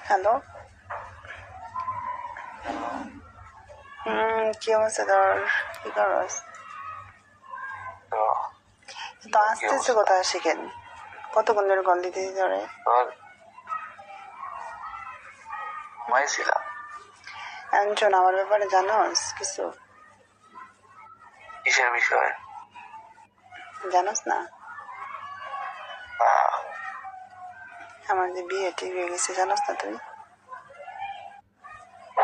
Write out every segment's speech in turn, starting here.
Hello. কি অবস্থা তোর? কি করস? তো আসতেছে কোথায় শিখেন? কতক্ষণ ধরে কল দিতেছি ধরে? শোন, আমার ব্যাপারে জানোস কিছু? কিসের বিষয়? জানোস না? আমার যে বিয়ে ঠিক হয়ে গেছে, জানোস না তুই?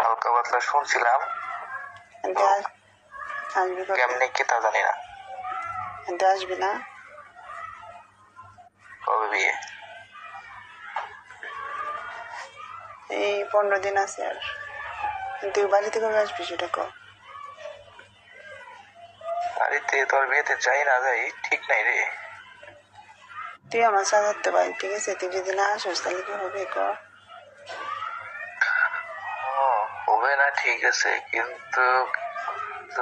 হালকা পাতলা শুনছিলাম, আসবি কেমনি কি তা জানি না। আসবি না? কবে বিয়ে? এই 15 দিন আছে। আর তুই বাড়িতে কবে আসবি সেটা কর। বাড়িতে তোর বিয়েতে যাই না যাই ঠিক নাই রে। তুই আমার সাথে ভাই, ঠিক আছে? তুই যদি না আসিস তাহলে কি হবে কর? হবে না ঠিক আছে, কিন্তু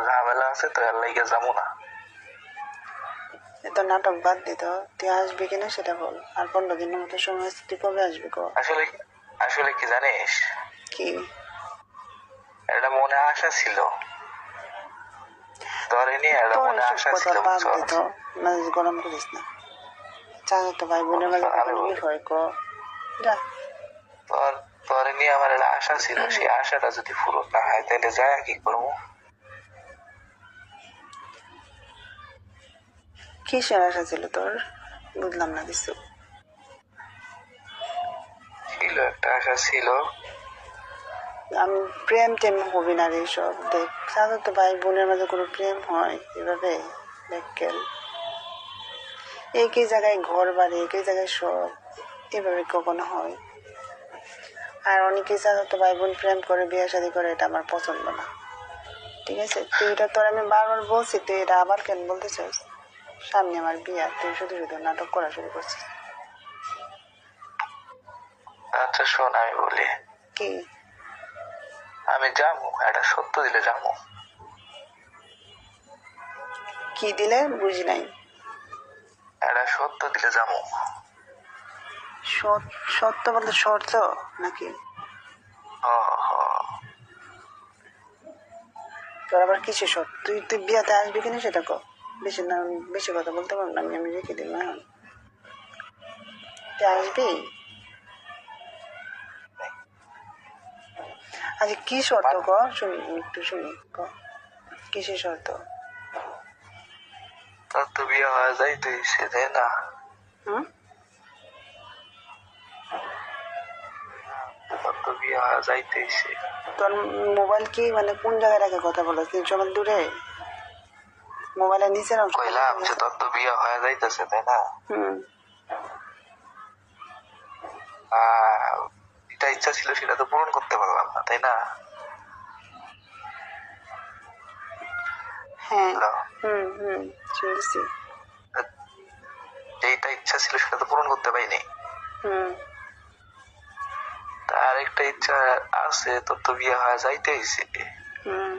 ঝামেলা আছে তো, এর লাইগে যাবো না। এত নাটক বাদ দিত, তুই আসবি কিনা সেটা বল। আর 15 দিনের মতো সময় আছে, তুই কবে আসবি কর? আসলে আসলে কি জানিস, কি? এটা মনে আশা ছিল, তোর নিয়ে এটা তোর মনে এসব আশা কথা ছিল, বাদ বুঝছো? দিত, মেজাজ গরম করিস না। চাচা তো ভাই বোনের মাঝে কোনো বিষয় কর, যা। তোর তোর নিয়ে আমার একটা আশা ছিল, সেই আশাটা যদি পূরণ না হয় তাহলে যায় কি করবো? কিসের আশা ছিল তোর? বুঝলাম না কিছু। ছিল, একটা আশা ছিল। আমি প্রেম টেম হবি না রে সব। দেখ, চাচা তো ভাই বোনের মাঝে কোনো প্রেম হয় এভাবে? দেখেন, একই জায়গায় ঘর বাড়ি, একই জায়গায় সব, এভাবে কখনো হয়? আর অনেকেই চাচা তো ভাই বোন প্রেম করে বিয়ে শাদী করে, এটা আমার পছন্দ না। ঠিক আছে, তুই এটা তোর আমি বারবার বলছি, তুই এটা আবার কেন বলতে চাস? সামনে আমার বিয়ে, তুই শুধু শুধু নাটক করা শুরু করছিস। আচ্ছা শোন, আমি বলি, কি? আমি যাবো, এটা সত্য দিলে যাবো। কি দিলে? বুঝি নাই। এটা সত্য দিলে যাবো। সত্য বলতে শর্ত নাকি? তোর আবার কিসে শর্ত? তুই তুই বিয়াতে আসবি কিনা সেটা কর। বেশি না, বেশি কথা বলতে পারবো না, আমি রেখে দিলাম এখন। তুই আসবি? আচ্ছা, কি শর্ত কর শুনি, একটু শুনি, কর কিসের শর্ত? তোর তো বিয়ে হয়ে যাইতেছে, তাই না? হুম? তোর তো বিয়ে হয়ে যাইতেছে। তোর মোবাইল কি মানে কোন জায়গায় রেখে কথা বলো? 300 মাইল দূরে? মোবাইলের নিচে রাখ। কইলাম যে তোর তো বিয়ে হয়ে যাইতেছে, তাই না? হুম। যেটা ইচ্ছা ছিল সেটা তো পূরণ করতে পারলাম না, তাই না? হ্যাঁ। হুম হুম, শুনতেছি। যেটা ইচ্ছা ছিল সেটা তো পূরণ করতে পারিনি। হুম। তার একটা ইচ্ছা আছে, তোর তো বিয়ে হয়ে যাইতেছে। হুম।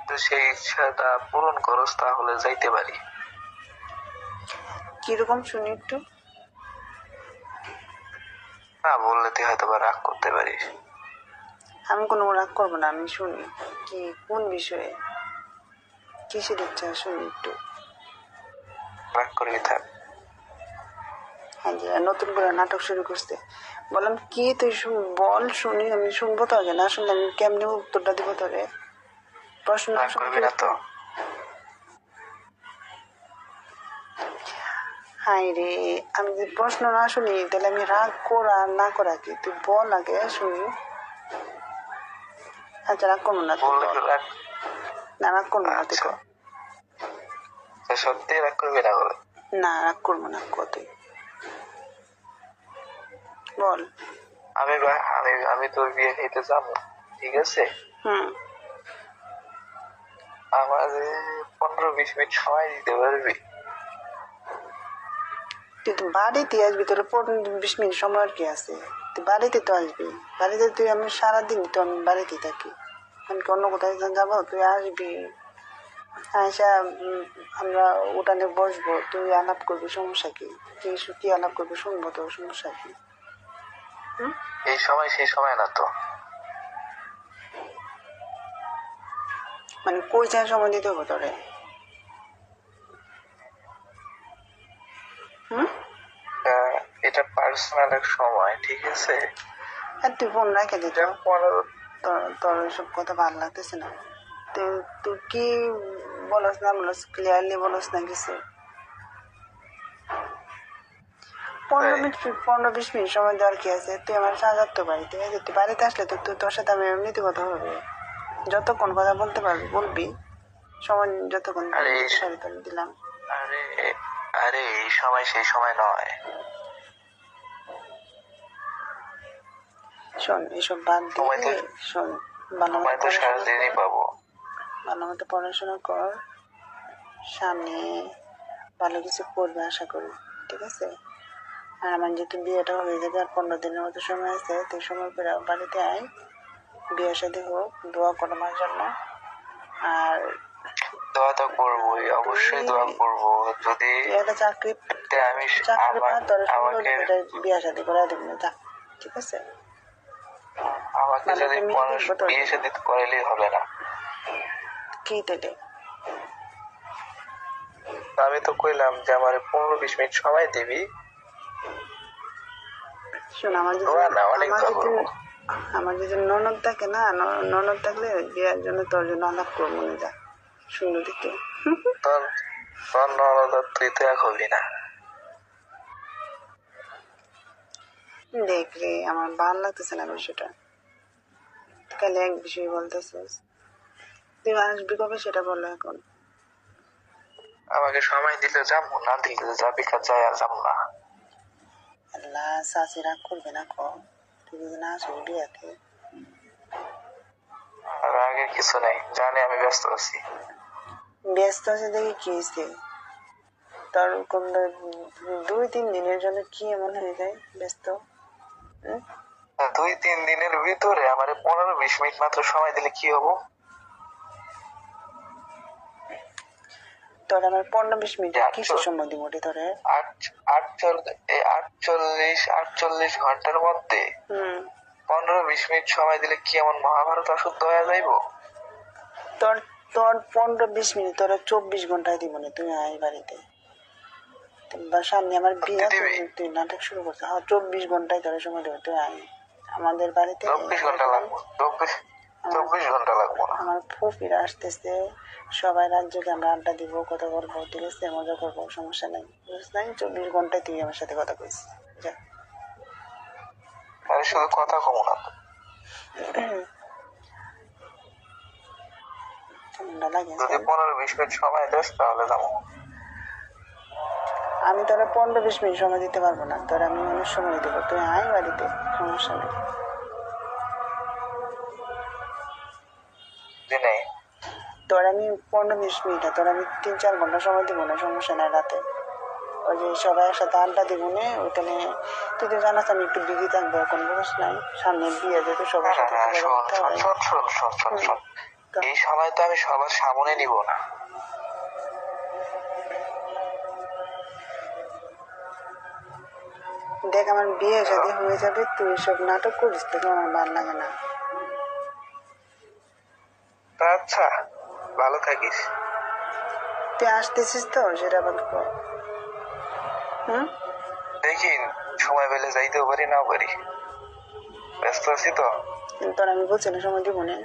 তো সেই ইচ্ছাটা পূরণ করস, তাহলে যাইতে পারি। কিরকম শুনি একটু? না বললে তুই হয়তো বা রাগ করতে পারিস। আমি কোনো রাগ করবো না, আমি শুনি। কি, কোন বিষয়ে, কিসের ইচ্ছা শুনি একটু। রাগ করবি থাক। হ্যাঁ, যে নতুন করে নাটক শুরু করছে। বললাম কি, তুই বল শুনি, আমি শুনবো তো আগে, না শুনলে আমি কেমনি উত্তরটা দিব তোরে? প্রশ্ন না রাগ করবি না তো? হাই রে, আমি যদি প্রশ্ন না শুনি তাহলে আমি রাগ করা না করা কি? তুই বল আগে শুনি। আচ্ছা, রাগ করবো না, তুই বল। না, রাগ করবো না, তুই কর। সত্যি রাগ করবি না বলে? না, রাগ করবো না, কর তুই বল। আমি তোর বিয়ে খেতে যাবো, ঠিক আছে? হুম। আমার 15-20 মিনিট সময় দিতে পারবি? তুই তো বাড়িতে আসবি, তোর 20 মিনিট সময় আর কি আছে? তুই বাড়িতে তো আসবি। বাড়িতে তুই, আমি সারাদিন তো আমি বাড়িতে থাকি। আমি অন্য কোথায় যাবো? তুই আসবি, আচ্ছা। আমরা উঠানে বসবো, তুই আলাপ করবি, সমস্যা কি? কি আলাপ করবি শুনবো, তো সমস্যা কি? হুম? এই সময় সেই সময় না তো। মানে কই চায় সময় দিতে হবে তোরে? হুম? এটা পার্সোনাল এক সময়, ঠিক আছে? আর তুই ফোন রেখে দিত। এটা 15 তোর তোর এসব কথা ভালো লাগতেছে না। তুই তুই কি বলস না বলস, ক্লিয়ারলি বলস না কিছু। 15-20 মিনিট সময় দেওয়ার কি আছে? তুই আমার সাজার তো বাড়িতে, তুই বাড়িতে আসলে তো তুই তোর সাথে আমি এমনিতে কথা হবে। যতক্ষণ কথা বলতে পারবি বলবি, সময় যতক্ষণ আরে দিলাম। আরে আরে এই সময় সেই সময় নয়। শোন, এসব বাদ দিয়ে শোন, ভালো সময় তো সারাদিনই পাবো। মতো পড়াশোনা কর, সামনে ভালো কিছু করবে আশা করি, ঠিক আছে? আর আমার যেহেতু বিয়েটা হয়ে যাবে আর 15 দিনের মতো সময় আছে, তুই সময় করে বাড়িতে আয়, বিয়ের সাথে হোক, দোয়া করো আমার জন্য। আর দোয়া তো করবোই, অবশ্যই দোয়া করবো। যদি তুই একটা চাকরি আমি পা, তোর আমাকে বিয়ে শাদী করে দেবো, যা, ঠিক আছে? আমাকে মানে যদি তুমি মানুষ দেখবো তো। বিয়ে শাদী করাইলেই হবে না। কি তেলে? আমি তো কইলাম যে আমার 15-20 মিনিট সময় দিবি। শোন, আমার যদি দোয়া না, অনেক দোয়া করবো। আমার যদি ননদ থাকে না, ননদ থাকলে বিয়ের জন্য তোর জন্য আলাপ করবো, মনে যা সুন্দর দিকে। তোর তোর ননদ আর তুই তো এক হবি না। দেখ রে, আমার ভালো লাগতেছে না বিষয়টা। কালে এক বিষয় বলতেছিস, তুই আসবি কবে সেটা বলো এখন। আমাকে সময় দিলে যাবো, না দিলে যাবি, যায় আর যাবো না। আল্লাহ, শাশি রাগ করবে না, কম তুই যদি না আসবি বিয়াতে। আর আগের কিছু নেই, জানি আমি ব্যস্ত আছি। ব্যস্ত আছে দেখে কি হয়েছে? তোর কোন 2-3 দিনের জন্য কি এমন হয়ে যায় ব্যস্ত? 2-3 দিনের ভিতরে আমার 15-20 মিনিট মাত্র সময় দিলে কি হবো? তোর আমার 15-20 মিনিট কিসের সময় দিব রে তোরে? 48 ঘন্টার মধ্যে 15-20 মিনিট সময় দিলে কি এমন মহাভারত অশুদ্ধ হয়ে যাইব? তোর তোর 15-20 মিনিট, তোর 24 ঘন্টায় দিব না। তুই আয় বাড়িতে, বা সামনে আমার বিয়ে, তুই নাটক শুরু করছিস। হ্যাঁ, 24 ঘন্টায় তোর সময় দেবো, তুই আয় আমাদের বাড়িতে। 24 ঘন্টা লাগবো, 24 ঘন্টা লাগবো না। আমার ফুফিরা আসতেছে, সবাই রাজ্যকে আমরা আড্ডা দিব, কথা বলবো, ঠিক আছে? মজা করবো, সমস্যা নেই, বুঝলি? 24 ঘন্টায় তুই আমার সাথে কথা কইস, যা। আরে শুধু কথা কমো না, ঠান্ডা লাগে। যদি 15-20 মিনিট সময় দেস তাহলে যাবো। আমি তোরা 15-20 মিনিট সময় দিতে পারবো না, তোর আমি অনেক সময় দেবো, তুই আয় বাড়িতে, সমস্যা নেই। দিনে তোর আমি 15-20 মিনিট, তোর আমি 3-4 ঘন্টা সময় দিব না, সমস্যা নাই। রাতে ওই যে সবাই একসাথে আড্ডা দিব না ওখানে। তুই তো জানাস আমি একটু বিজি থাকবো, এখন বুঝিস নাই, সামনে বিয়ে যেতে সবার সাথে শোন, এই সময় তো আমি সবার সামনে নিব না। দেখ, আমার বিয়ে শাদী হয়ে যাবে, তুই সব নাটক করিস, তোকে আমার ভালো লাগে না। আচ্ছা, ভালো থাকিস। তুই আসতেছিস তো সেটা বল। দেখি সময় পেলে যাইতেও পারি, নাও পারি, ব্যস্ত আছি তো। তোর আমি বলছি না সময় দিব না।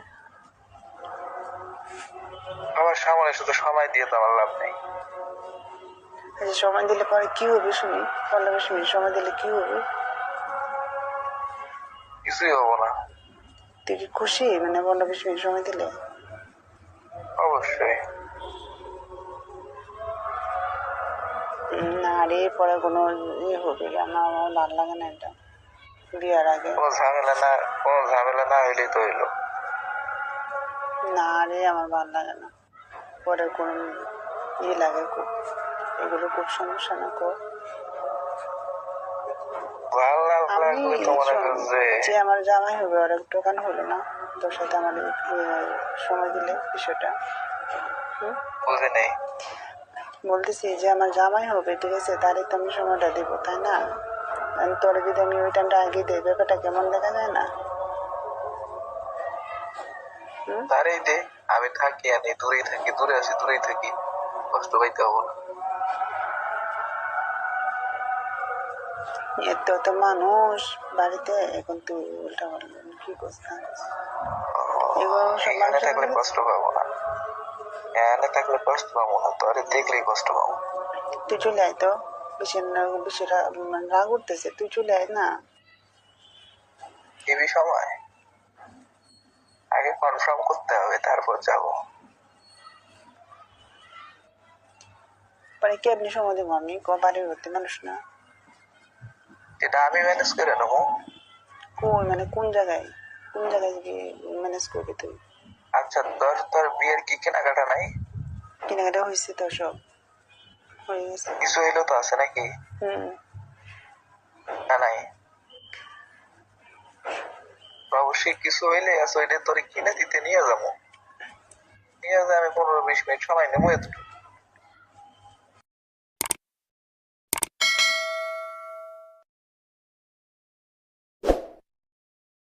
আমার সামনে শুধু সময় দিয়ে তো আমার লাভ নেই। সময় দিলে পরে কি হবে শুনি? 15-20 মিনিট সময় দিলে কি হবে? কিছুই হবো না। তুই কি খুশি মানে 15-20 মিনিট সময় দিলে? অবশ্যই না রে, পরে কোনো হবে, আমার ভালো লাগে না এটা বিয়ার আগে। কোনো ঝামেলা না হইলেই তো হইলো। না রে, আমার ভালো লাগে না, পরে কোনো লাগে খুব, এগুলো খুব সমস্যা না কর। যে আমার জামাই হবে ওর একটু কান হলো না তোর সাথে আমার সময় দিলে বিষয়টা। বুঝি নেই, বলতেছি যে আমার জামাই হবে, ঠিক আছে? তারই তো আমি সময়টা দিব, তাই না? তোর যদি আমি ওই টাইমটা আগে দিই ব্যাপারটা কেমন দেখা যায় না? তারই দে, আমি থাকি আনি দূরেই থাকি, দূরে আসি দূরেই থাকি, কষ্ট পাইতে হবো না। এত তো মানুষ বাড়িতে, এখন তুই উল্টা পাল্টা কি করছিস? এগুলো সব এখানে মানুষের থাকলে মধ্যে- কষ্ট পাবো না, এখানে থাকলে কষ্ট পাবো না, তোরে দেখলেই কষ্ট পাবো। তুই চলে আয় তো, বেশি বেশি রাগ উঠতেছে, তুই চলে আয় না। এবি সময় আগে কনফার্ম করতে হবে, তারপর যাবো। পরে কেমনি সময় দেবো আমি? বাড়ির ভর্তি মানুষ না। এটা আমি ম্যানেজ করে নেবো। কই মানে কোন জায়গায় গিয়ে ম্যানেজ করবি তুই? আচ্ছা, তোর তোর বিয়ের কি কেনাকাটা নাই? কেনাকাটা হয়েছে তো, সব হয়ে গেছে। কিছু হইলো তো আছে নাকি? হুম। না নাই? অবশ্যই কিছু হইলে আছে, ওইটা তোরে কিনে দিতে নিয়ে যাবো। নিয়ে যা, আমি 15-20 মিনিট সময় নেবো, এতটুকু।